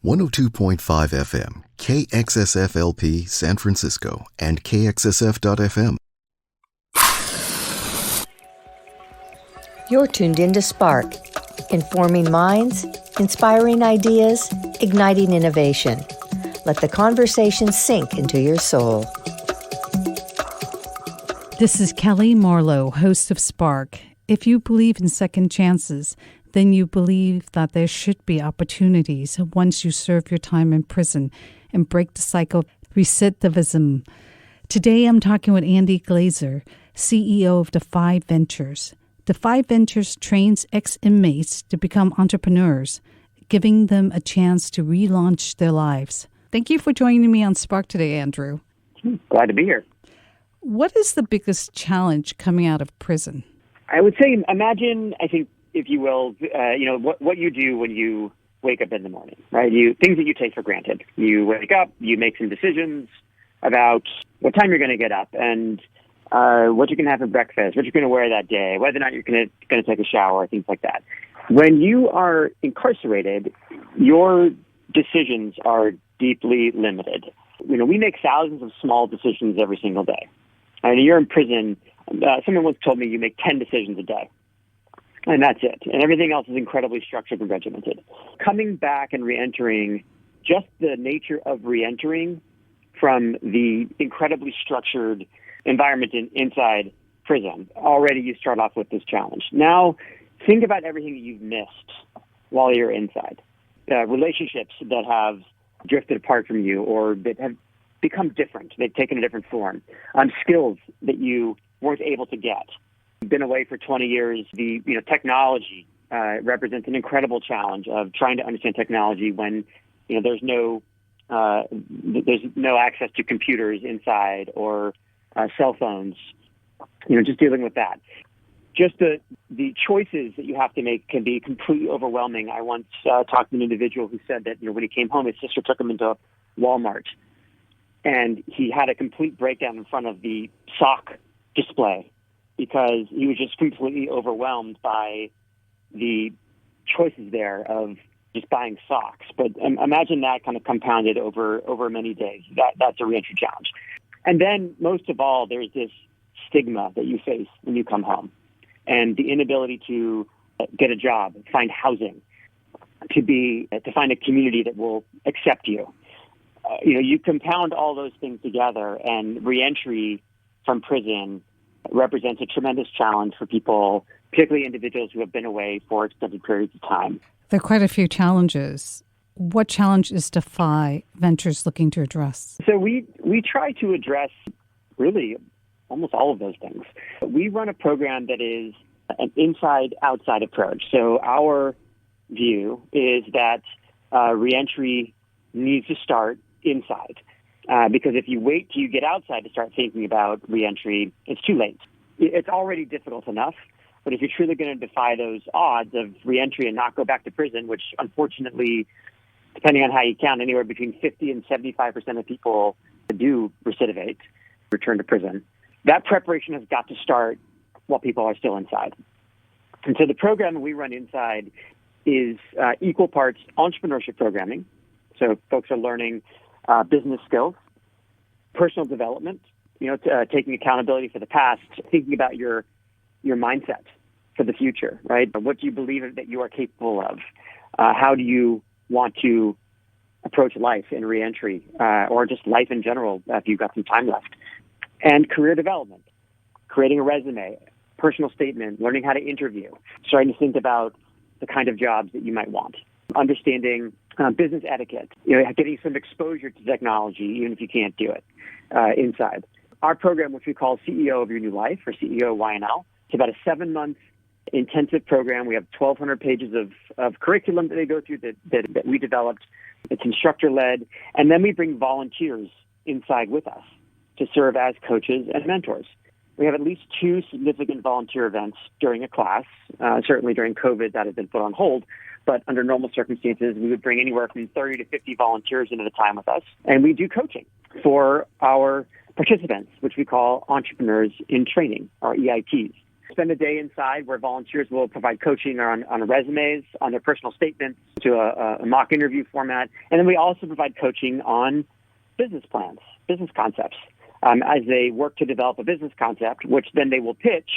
102.5 FM, KXSFLP San Francisco, and KXSF.FM. You're tuned into Spark, informing minds, inspiring ideas, igniting innovation. Let the conversation sink into your soul. This is Kelly Marlowe, host of Spark. If you believe in second chances, then you believe that there should be opportunities once you serve your time in prison and break the cycle of recidivism. Today I'm talking with Andy Glazer, CEO of Defy Ventures. Defy Ventures trains ex-inmates to become entrepreneurs, giving them a chance to relaunch their lives. Thank you for joining me on Spark today, Andrew. Glad to be here. What is the biggest challenge coming out of prison? I would say, imagine, I think, if you will, what you do when you wake up in the morning, right? Things that you take for granted. You wake up, you make some decisions about what time you're going to get up and what you're going to have for breakfast, what you're going to wear that day, whether or not you're going to take a shower, things like that. When you are incarcerated, your decisions are deeply limited. We make thousands of small decisions every single day. And you're in prison. Someone once told me you make 10 decisions a day. And that's it. And everything else is incredibly structured and regimented. Coming back and reentering, just the nature of reentering from the incredibly structured environment inside prison, already you start off with this challenge. Now, think about everything that you've missed while you're inside. Relationships that have drifted apart from you or that have become different. They've taken a different form. Skills that you weren't able to get. Been away for 20 years. The technology represents an incredible challenge of trying to understand technology when there's no access to computers inside or cell phones. Just dealing with that. Just the choices that you have to make can be completely overwhelming. I once talked to an individual who said that when he came home, his sister took him into Walmart, and he had a complete breakdown in front of the sock display because he was just completely overwhelmed by the choices there of just buying socks. But imagine that kind of compounded over many days. That's a reentry challenge. And then most of all, there's this stigma that you face when you come home and the inability to get a job, find housing, to find a community that will accept you. You compound all those things together, and reentry from prison represents a tremendous challenge for people, particularly individuals who have been away for extended periods of time. There are quite a few challenges. What challenge is Defy Ventures looking to address? So we try to address really almost all of those things. We run a program that is an inside-outside approach. So our view is that reentry needs to start inside. Because if you wait till you get outside to start thinking about reentry, it's too late. It's already difficult enough, but if you're truly going to defy those odds of reentry and not go back to prison, which unfortunately, depending on how you count, anywhere between 50 and 75% of people do recidivate, return to prison, that preparation has got to start while people are still inside. And so the program we run inside is equal parts entrepreneurship programming. So folks are learning business skills, personal development, taking accountability for the past, thinking about your mindset for the future, right? What do you believe that you are capable of? How do you want to approach life in reentry, or just life in general if you've got some time left? And career development, creating a resume, personal statement, learning how to interview, starting to think about the kind of jobs that you might want, understanding business etiquette, getting some exposure to technology, even if you can't do it inside. Our program, which we call CEO of Your New Life, or CEO YNL, it's about a 7-month intensive program. We have 1,200 pages of curriculum that they go through that we developed. It's instructor-led. And then we bring volunteers inside with us to serve as coaches and mentors. We have at least 2 significant volunteer events during a class. Certainly during COVID, that has been put on hold. But under normal circumstances, we would bring anywhere from 30 to 50 volunteers into the time with us. And we do coaching for our participants, which we call Entrepreneurs in Training, or EITs. spend a day inside where volunteers will provide coaching on resumes, on their personal statements, to a mock interview format. And then we also provide coaching on business plans, business concepts, as they work to develop a business concept, which then they will pitch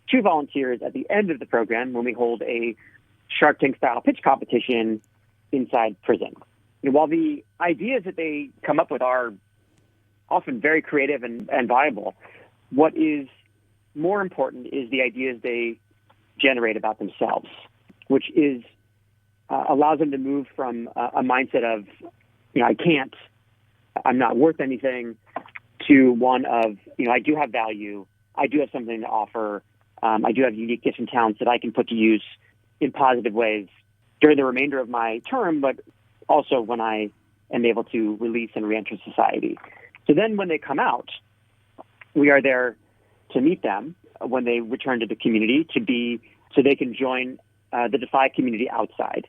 to volunteers at the end of the program when we hold a Shark Tank style pitch competition inside prison. While the ideas that they come up with are often very creative and viable, what is more important is the ideas they generate about themselves, which is allows them to move from a mindset of, I can't, I'm not worth anything, to one of, I do have value, I do have something to offer, I do have unique gifts and talents that I can put to use in positive ways during the remainder of my term, but also when I am able to release and reenter society. So then when they come out, we are there to meet them when they return to the community so they can join the Defy community outside.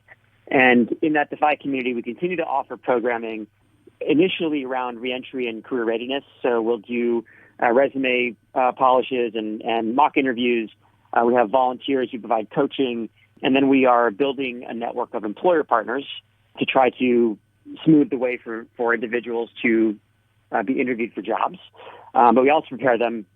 And in that Defy community, we continue to offer programming initially around reentry and career readiness. So we'll do resume polishes and mock interviews. We have volunteers who provide coaching. And then we are building a network of employer partners to try to smooth the way for individuals to be interviewed for jobs. But we also prepare them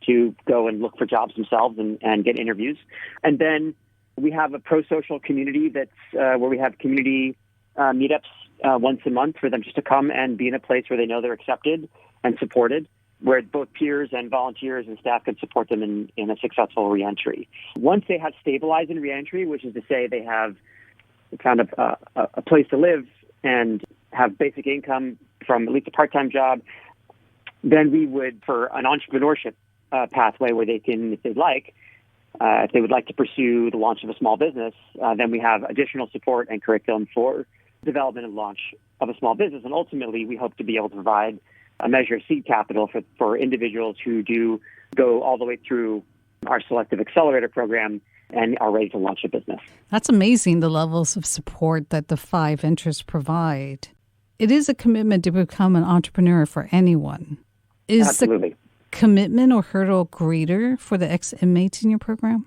to go and look for jobs themselves and get interviews. And then we have a pro-social community that's where we have community meetups once a month for them just to come and be in a place where they know they're accepted and supported, where both peers and volunteers and staff can support them in a successful reentry. Once they have stabilized in reentry, which is to say they have found a place to live and have basic income from at least a part-time job, then we would, for an entrepreneurship pathway where they can, if they'd like, if they would like to pursue the launch of a small business, then we have additional support and curriculum for development and launch of a small business. And ultimately, we hope to be able to provide a measure of seed capital for individuals who do go all the way through our selective accelerator program and are ready to launch a business. That's amazing, the levels of support that the 5 Ventures provide. It is a commitment to become an entrepreneur for anyone. Is Absolutely. The commitment or hurdle greater for the ex-inmates in your program?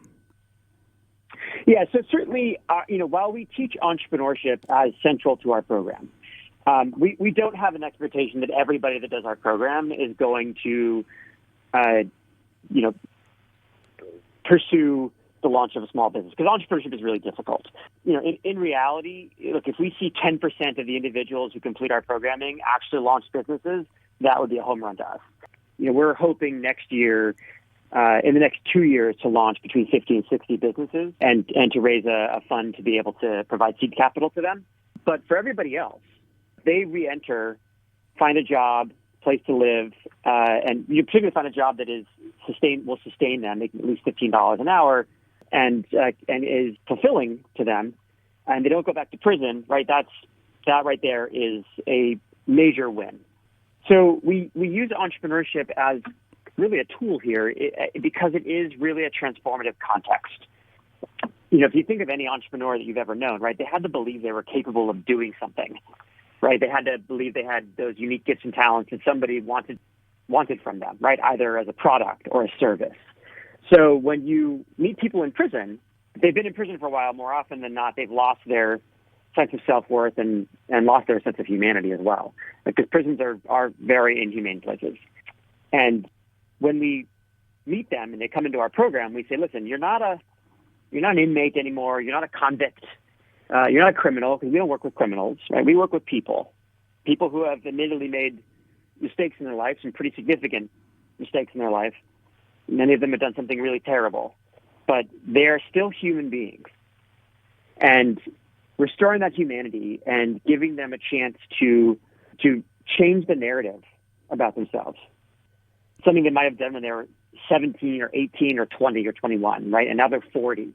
Yeah, so certainly, while we teach entrepreneurship as central to our program, we don't have an expectation that everybody that does our program is going to, pursue the launch of a small business, because entrepreneurship is really difficult. In reality, look, if we see 10% of the individuals who complete our programming actually launch businesses, that would be a home run to us. We're hoping next year, in the next 2 years, to launch between 50 and 60 businesses and to raise a fund to be able to provide seed capital to them. But for everybody else, they re-enter, find a job, place to live, and you particularly find a job that will sustain them, making at least $15 an hour, and is fulfilling to them, and they don't go back to prison. Right, that right there is a major win. So we use entrepreneurship as really a tool here because it is really a transformative context. If you think of any entrepreneur that you've ever known, right, they had to believe they were capable of doing something, right? They had to believe they had those unique gifts and talents that somebody wanted from them, right, either as a product or a service. So when you meet people in prison, they've been in prison for a while. More often than not, they've lost their sense of self-worth and lost their sense of humanity as well, because prisons are very inhumane places. And when we meet them and they come into our program, we say, listen, you're not an inmate anymore. You're not a convict. You're not a criminal, because we don't work with criminals, right? We work with people who have admittedly made mistakes in their life, some pretty significant mistakes in their life. Many of them have done something really terrible, but they are still human beings. And restoring that humanity and giving them a chance to change the narrative about themselves, something they might have done when they were 17 or 18 or 20 or 21, right? And now they're 40.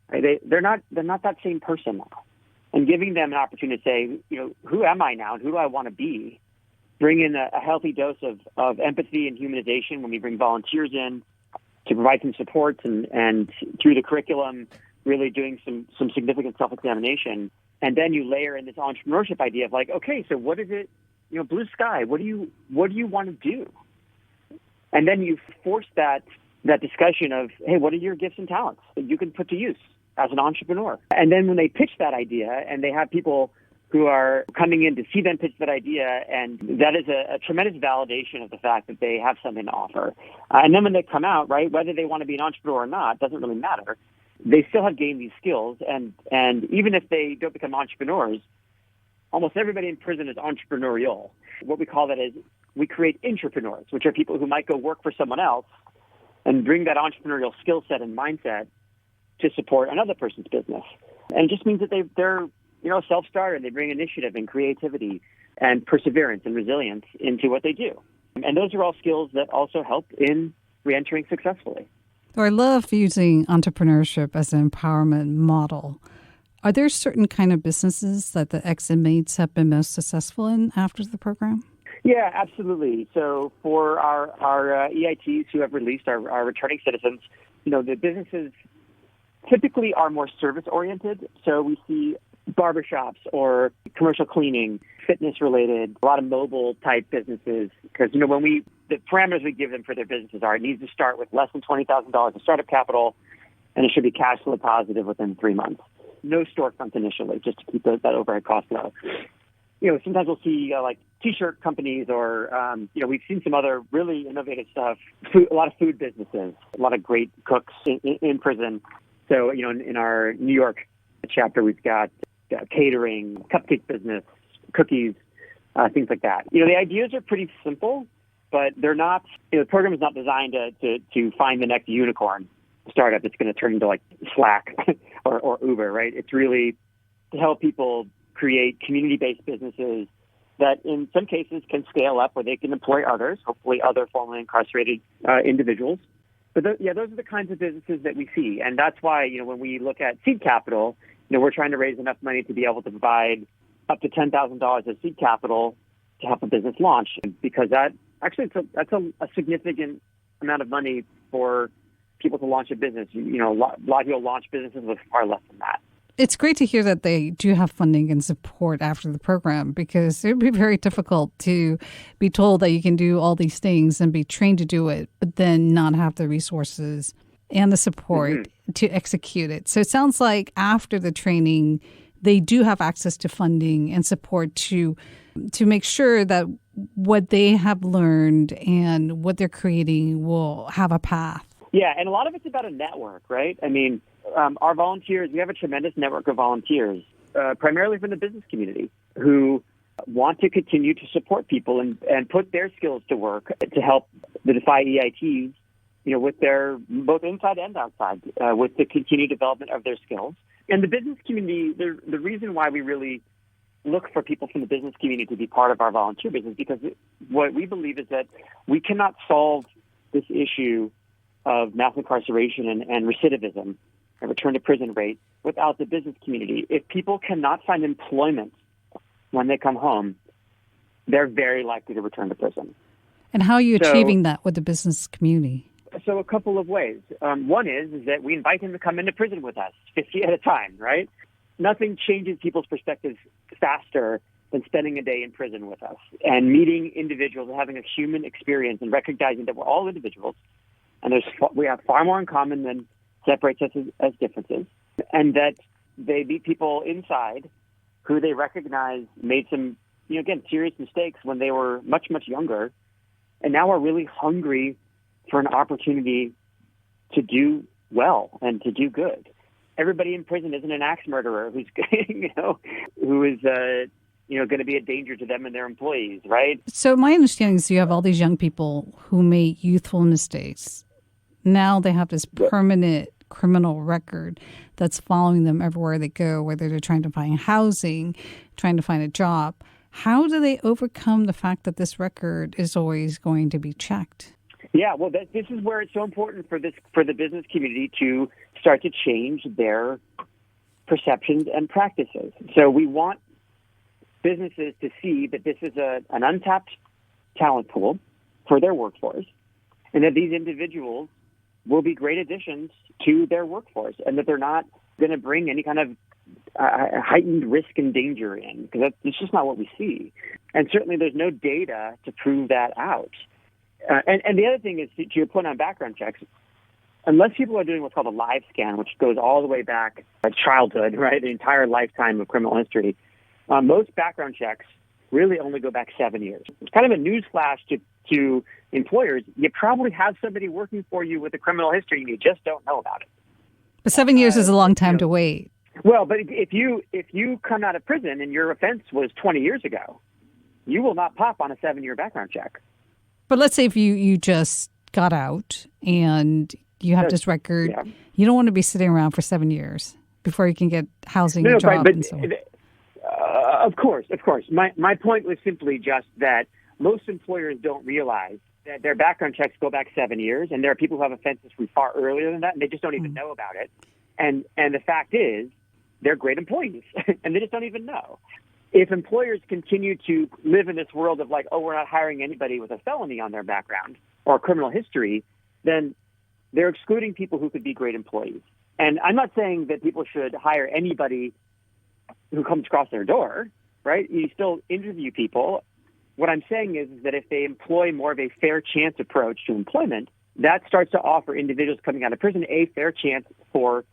Right? They're not that same person now. And giving them an opportunity to say, who am I now and who do I want to be? Bring in a healthy dose of empathy and humanization when we bring volunteers in to provide some supports and through the curriculum, really doing some significant self-examination. And then you layer in this entrepreneurship idea of like, okay, so what is it, blue sky, what do you want to do? And then you force that that discussion of, hey, what are your gifts and talents that you can put to use as an entrepreneur? And then when they pitch that idea and they have people who are coming in to see them pitch that idea, and that is a tremendous validation of the fact that they have something to offer. And then when they come out, right, whether they want to be an entrepreneur or not, doesn't really matter. They still have gained these skills, and even if they don't become entrepreneurs, almost everybody in prison is entrepreneurial. What we call that is we create intrapreneurs, which are people who might go work for someone else and bring that entrepreneurial skill set and mindset to support another person's business. And it just means that they're self-starter. They bring initiative and creativity and perseverance and resilience into what they do. And those are all skills that also help in reentering successfully. So I love using entrepreneurship as an empowerment model. Are there certain kind of businesses that the ex-inmates have been most successful in after the program? Yeah, absolutely. So for our EITs who have released, our returning citizens, the businesses typically are more service-oriented. So we see barbershops or commercial cleaning, fitness-related, a lot of mobile-type businesses. Because, when the parameters we give them for their businesses are, it needs to start with less than $20,000 in startup capital, and it should be cash flow positive within 3 months. No storefronts initially, just to keep that overhead cost low. Sometimes we'll see like T-shirt companies or, we've seen some other really innovative stuff, a lot of food businesses, a lot of great cooks in prison. So, in our New York chapter, we've got catering, cupcake business, cookies, things like that. The ideas are pretty simple, but they're not, the program is not designed to find the next unicorn startup that's going to turn into like Slack or Uber, right? It's really to help people create community-based businesses that in some cases can scale up where they can employ others, hopefully other formerly incarcerated individuals. But those are the kinds of businesses that we see. And that's why, when we look at seed capital, we're trying to raise enough money to be able to provide up to $10,000 of seed capital to help a business launch, because that's a significant amount of money for people to launch a business. A lot of people launch businesses with far less than that. It's great to hear that they do have funding and support after the program, because it would be very difficult to be told that you can do all these things and be trained to do it, but then not have the resources and the support to execute it. So it sounds like after the training, they do have access to funding and support to make sure that what they have learned and what they're creating will have a path. Yeah, and a lot of it's about a network, right? I mean, our volunteers, we have a tremendous network of volunteers, primarily from the business community, who want to continue to support people and put their skills to work to help the DeFi EITs, with their both inside and outside, with the continued development of their skills. And the business community, the reason why we really look for people from the business community to be part of our volunteer business, because what we believe is that we cannot solve this issue of mass incarceration and recidivism and return to prison rate without the business community. If people cannot find employment when they come home, they're very likely to return to prison. And how are you achieving that with the business community? So a couple of ways. One is that we invite them to come into prison with us, 50 at a time, right? Nothing changes people's perspectives faster than spending a day in prison with us and meeting individuals and having a human experience and recognizing that we're all individuals and we have far more in common than separates us as differences, and that they meet people inside who they recognize made some, serious mistakes when they were much, much younger, and now are really hungry for an opportunity to do well and to do good. Everybody in prison isn't an axe murderer who's, who is, going to be a danger to them and their employees, right? So my understanding is you have all these young people who made youthful mistakes. Now they have this permanent criminal record that's following them everywhere they go, whether they're trying to find housing, trying to find a job. How do they overcome the fact that this record is always going to be checked? Yeah, well, this is where it's so important for the business community to start to change their perceptions and practices. So we want businesses to see that this is an untapped talent pool for their workforce, and that these individuals will be great additions to their workforce, and that they're not going to bring any kind of heightened risk and danger in, because that's just not what we see. And certainly there's no data to prove that out. And the other thing is, to your point on background checks, unless people are doing what's called a live scan, which goes all the way back to childhood, right, the entire lifetime of criminal history, most background checks really only go back 7 years. It's kind of a newsflash to employers. You probably have somebody working for you with a criminal history and you just don't know about it. But 7 years is a long time to wait. Well, but if you come out of prison and your offense was 20 years ago, you will not pop on a 7-year background check. But let's say if you just got out and you have this record, you don't want to be sitting around for 7 years before you can get housing and job and so on. Of course. My point was simply just that most employers don't realize that their background checks go back 7 years, and there are people who have offenses from far earlier than that, and they just don't even know about it. And the fact is, they're great employees, and they just don't even know. If employers continue to live in this world of like, oh, we're not hiring anybody with a felony on their background or a criminal history, then they're excluding people who could be great employees. And I'm not saying that people should hire anybody who comes across their door, right? You still interview people. What I'm saying is that if they employ more of a fair chance approach to employment, that starts to offer individuals coming out of prison a fair chance for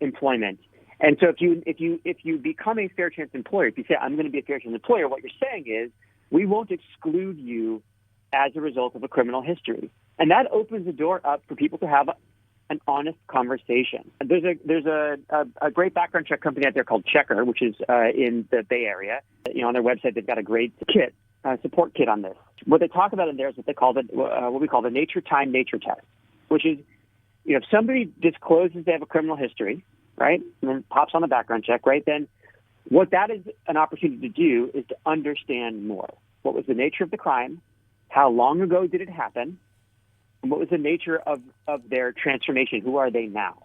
employment. And so if you become a fair chance employer, if you say, I'm going to be a fair chance employer, what you're saying is, we won't exclude you as a result of a criminal history. And that opens the door up for people to have an honest conversation. There's a great background check company out there called Checker, which is in the Bay Area. On their website, they've got a great support kit on this. What they talk about in there is what they call what we call the nature time nature test, which is, if somebody discloses they have a criminal history, right, and then pops on a background check, right, then what that is an opportunity to do is to understand more. What was the nature of the crime? How long ago did it happen? And what was the nature of their transformation? Who are they now?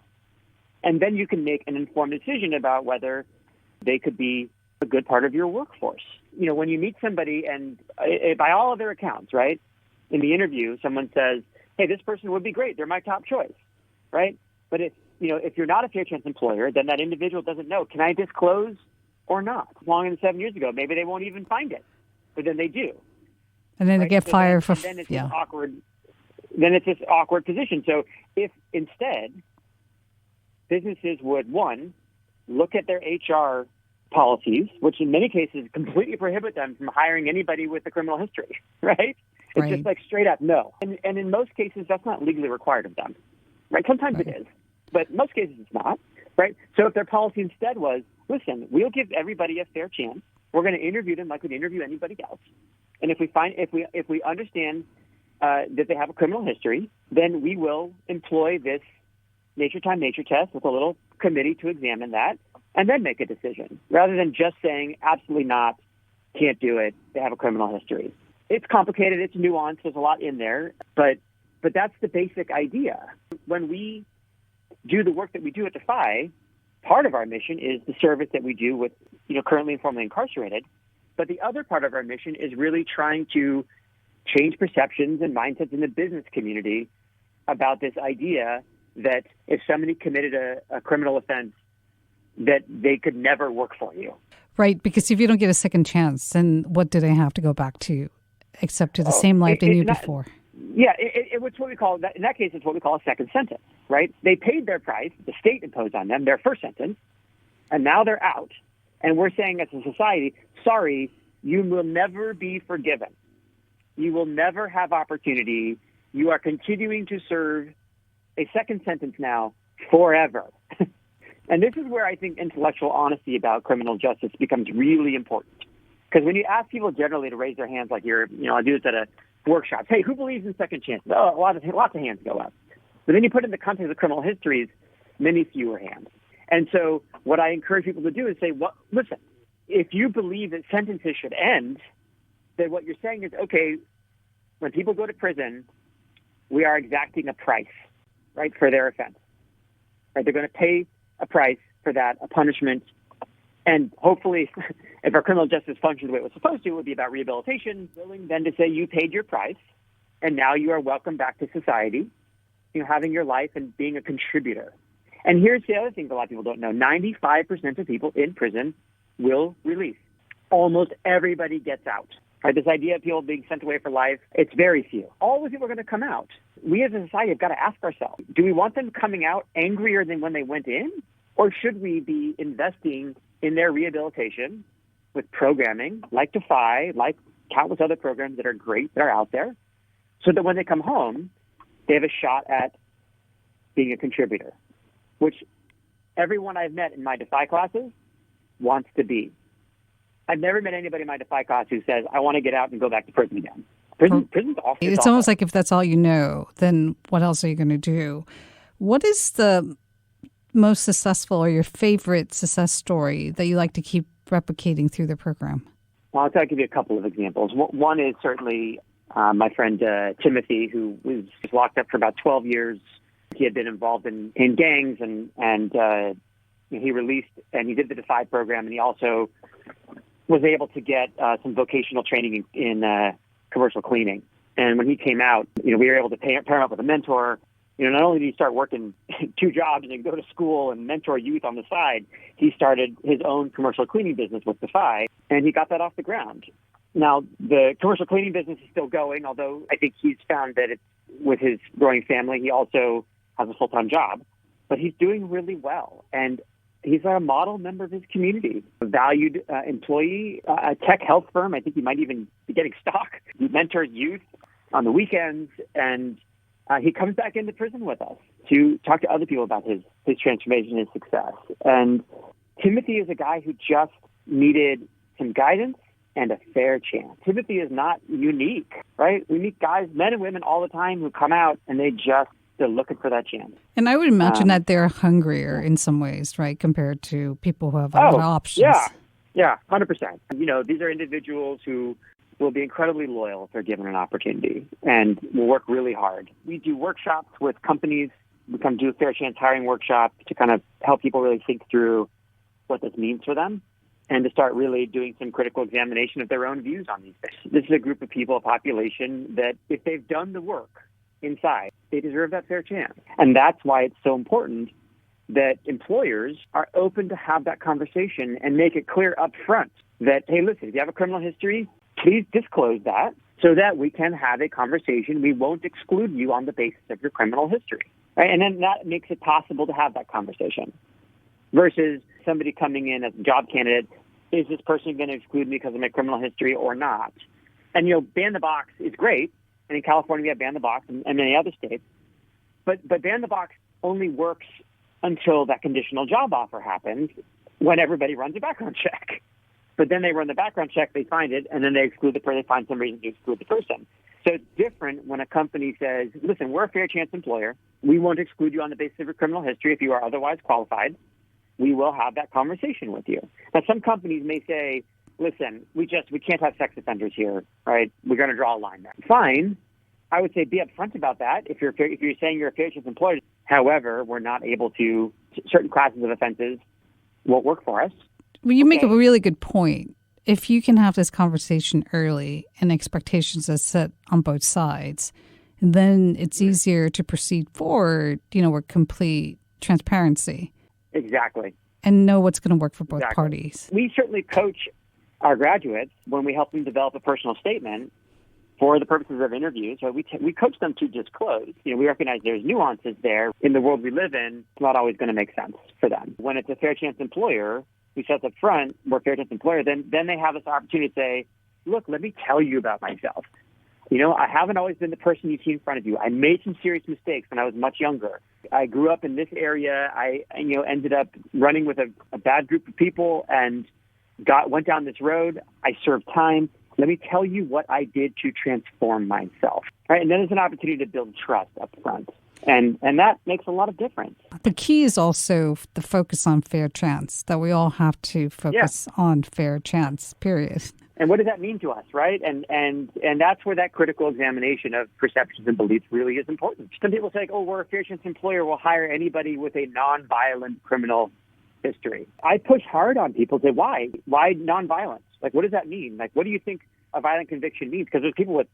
And then you can make an informed decision about whether they could be a good part of your workforce. When you meet somebody and by all of their accounts, right, in the interview, someone says, hey, this person would be great. They're my top choice, right? But if you're not a fair chance employer, then that individual doesn't know, can I disclose or not? Longer than 7 years ago, maybe they won't even find it, but then they do. And then they get fired for, then it's this awkward. Then it's this awkward position. So if instead businesses would, one, look at their HR policies, which in many cases completely prohibit them from hiring anybody with a criminal history, right? It's just like straight up no. And in most cases, that's not legally required of them, right? Sometimes it is, but in most cases it's not, right? So if their policy instead was, listen, we'll give everybody a fair chance. We're going to interview them like we'd interview anybody else. And if we understand that they have a criminal history, then we will employ this nature time nature test with a little committee to examine that and then make a decision, rather than just saying absolutely not, can't do it, they have a criminal history. It's complicated, it's nuanced, there's a lot in there, but that's the basic idea. When we do the work that we do at Defy, part of our mission is the service that we do with currently and formerly incarcerated, but the other part of our mission is really trying to change perceptions and mindsets in the business community about this idea that if somebody committed a criminal offense, that they could never work for you. Right, because if you don't get a second chance, then what do they have to go back to, except to the same life they knew before? Yeah, it's what we call, in that case, it's what we call a second sentence, right? They paid their price, the state imposed on them their first sentence, and now they're out. And we're saying as a society, sorry, you will never be forgiven. You will never have opportunity. You are continuing to serve a second sentence now forever. And this is where I think intellectual honesty about criminal justice becomes really important. Because when you ask people generally to raise their hands, like I do this at a workshop, hey, who believes in second chances? Oh, lots of hands go up. But then you put it in the context of criminal histories, many fewer hands. And so what I encourage people to do is say, well, listen, if you believe that sentences should end, then what you're saying is, okay, when people go to prison, we are exacting a price, right, for their offense. Right? They're going to pay a price for that, a punishment. And hopefully, if our criminal justice functions the way it was supposed to, it would be about rehabilitation, willing then to say you paid your price, and now you are welcome back to society, having your life and being a contributor. And here's the other thing that a lot of people don't know. 95% of people in prison will release. almost everybody gets out. Right? This idea of people being sent away for life, it's very few. All the people are going to come out. We as a society have got to ask ourselves, do we want them coming out angrier than when they went in? Or should we be investing in their rehabilitation with programming like Defy, like countless other programs that are great that are out there, so that when they come home, they have a shot at being a contributor, which everyone I've met in my Defy classes wants to be. I've never met anybody in my Defy class who says, I want to get out and go back to prison again. Prison's awful. It's almost like if that's all you know, then what else are you going to do? What is the most successful or your favorite success story that you like to keep replicating through the program? Well, I'll give you a couple of examples. One is certainly my friend Timothy, who was locked up for about 12 years. He had been involved in gangs, and he released, and he did the Defy program, and he also was able to get some vocational training in commercial cleaning. And when he came out, we were able to pair him up with a mentor. Not only did he start working 2 jobs and go to school and mentor youth on the side, he started his own commercial cleaning business with Defy, and he got that off the ground. Now, the commercial cleaning business is still going, although I think he's found that with his growing family, he also has a full-time job. But he's doing really well, and he's a model member of his community, a valued employee, a tech health firm. I think he might even be getting stock. He mentors youth on the weekends, and he comes back into prison with us to talk to other people about his transformation and his success. And Timothy is a guy who just needed some guidance and a fair chance. Timothy is not unique, right? We meet guys, men and women all the time who come out and they're looking for that chance. And I would imagine that they're hungrier in some ways, right, compared to people who have a lot of options. Yeah, 100%. These are individuals who will be incredibly loyal if they're given an opportunity and will work really hard. We do workshops with companies. We come do a fair chance hiring workshop to kind of help people really think through what this means for them and to start really doing some critical examination of their own views on these things. This is a group of people, a population that if they've done the work inside, they deserve that fair chance. And that's why it's so important that employers are open to have that conversation and make it clear up front that, hey, listen, if you have a criminal history, please disclose that so that we can have a conversation. We won't exclude you on the basis of your criminal history. Right? And then that makes it possible to have that conversation versus somebody coming in as a job candidate. Is this person going to exclude me because of my criminal history or not? And, ban the box is great. And in California, we have ban the box and many other states. But ban the box only works until that conditional job offer happens when everybody runs a background check. But then they run the background check, they find it, and then they exclude the person. They find some reason to exclude the person. So it's different when a company says, listen, we're a fair chance employer. We won't exclude you on the basis of your criminal history if you are otherwise qualified. We will have that conversation with you. Now, some companies may say, listen, we can't have sex offenders here, right? We're going to draw a line there. Fine. I would say be upfront about that if you're saying you're a fair chance employer. However, we're not able to, certain classes of offenses won't work for us. Well, you make a really good point. If you can have this conversation early and expectations are set on both sides, then it's easier to proceed forward, with complete transparency. Exactly. And know what's going to work for both parties. We certainly coach our graduates when we help them develop a personal statement for the purposes of interviews. So we coach them to disclose. We recognize there's nuances there. In the world we live in, it's not always going to make sense for them. When it's a fair chance employer, who says up front, we're a fair chance employer, then they have this opportunity to say, look, let me tell you about myself. I haven't always been the person you see in front of you. I made some serious mistakes when I was much younger. I grew up in this area. I ended up running with a bad group of people and went down this road. I served time. Let me tell you what I did to transform myself. Right? And then there's an opportunity to build trust up front. And that makes a lot of difference. The key is also the focus on fair chance, that we all have to focus on fair chance, period. And what does that mean to us, right? And that's where that critical examination of perceptions and beliefs really is important. Some people say, we're a fair chance employer. We'll hire anybody with a nonviolent criminal history. I push hard on people to say, why? Why nonviolence? Like, what does that mean? Like, what do you think a violent conviction means? Because there's people with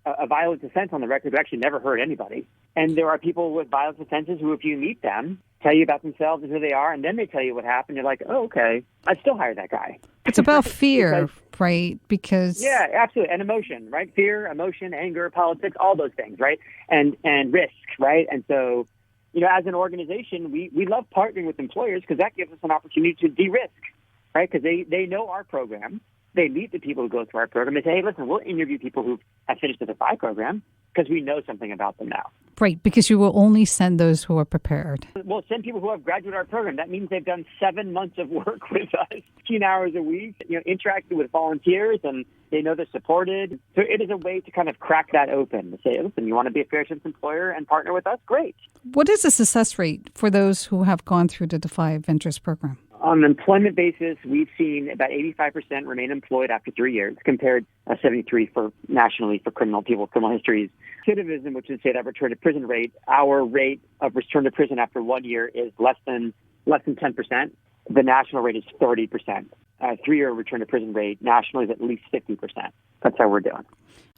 a violent offense on the record who actually never hurt anybody. And there are people with violent offenses who, if you meet them, tell you about themselves and who they are, and then they tell you what happened. You're like, oh, okay, I'd still hire that guy. It's about fear, right? Because yeah, absolutely, and emotion, right? Fear, emotion, anger, politics, all those things, right? And risk, right? And so, as an organization, we love partnering with employers because that gives us an opportunity to de-risk, right? Because they know our program. They meet the people who go through our program. They say, hey, listen, we'll interview people who have finished the Defy program because we know something about them now. Right, because you will only send those who are prepared. We'll send people who have graduated our program. That means they've done 7 months of work with us, 15 hours a week, interacted with volunteers, and they know they're supported. So it is a way to kind of crack that open to say, listen, you want to be a fair chance employer and partner with us? Great. What is the success rate for those who have gone through the Defy Ventures program? On an employment basis, we've seen about 85% remain employed after 3 years, compared to 73% for nationally for criminal histories. Recidivism, which is say that return to prison rate, our rate of return to prison after 1 year is less than 10%. The national rate is 30%. 3-year return to prison rate nationally is at least 50%. That's how we're doing.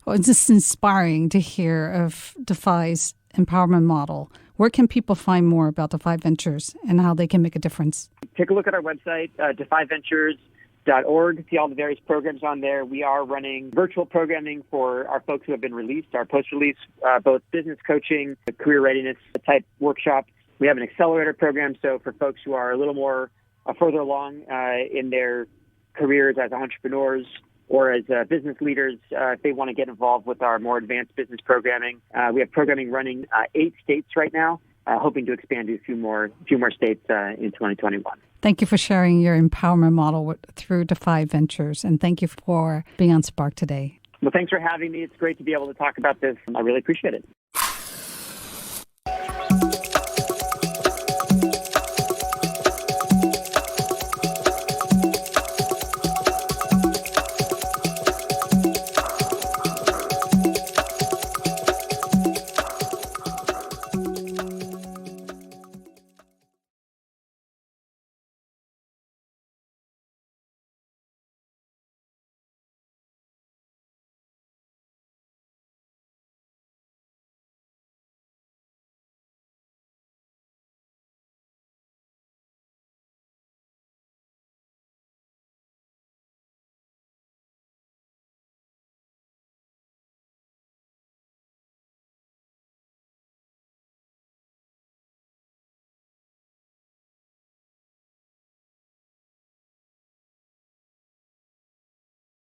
Well, it's just inspiring to hear of Defy's empowerment model. Where can people find more about Defy Ventures and how they can make a difference? Take a look at our website, defyventures.org. See all the various programs on there. We are running virtual programming for our folks who have been released, our post-release, both business coaching, career readiness type workshops. We have an accelerator program, so for folks who are a little more further along in their careers as entrepreneurs or as business leaders, if they want to get involved with our more advanced business programming. We have programming running 8 states right now, hoping to expand to a few more states in 2021. Thank you for sharing your empowerment model through Defy Ventures, and thank you for being on Spark today. Well, thanks for having me. It's great to be able to talk about this. I really appreciate it.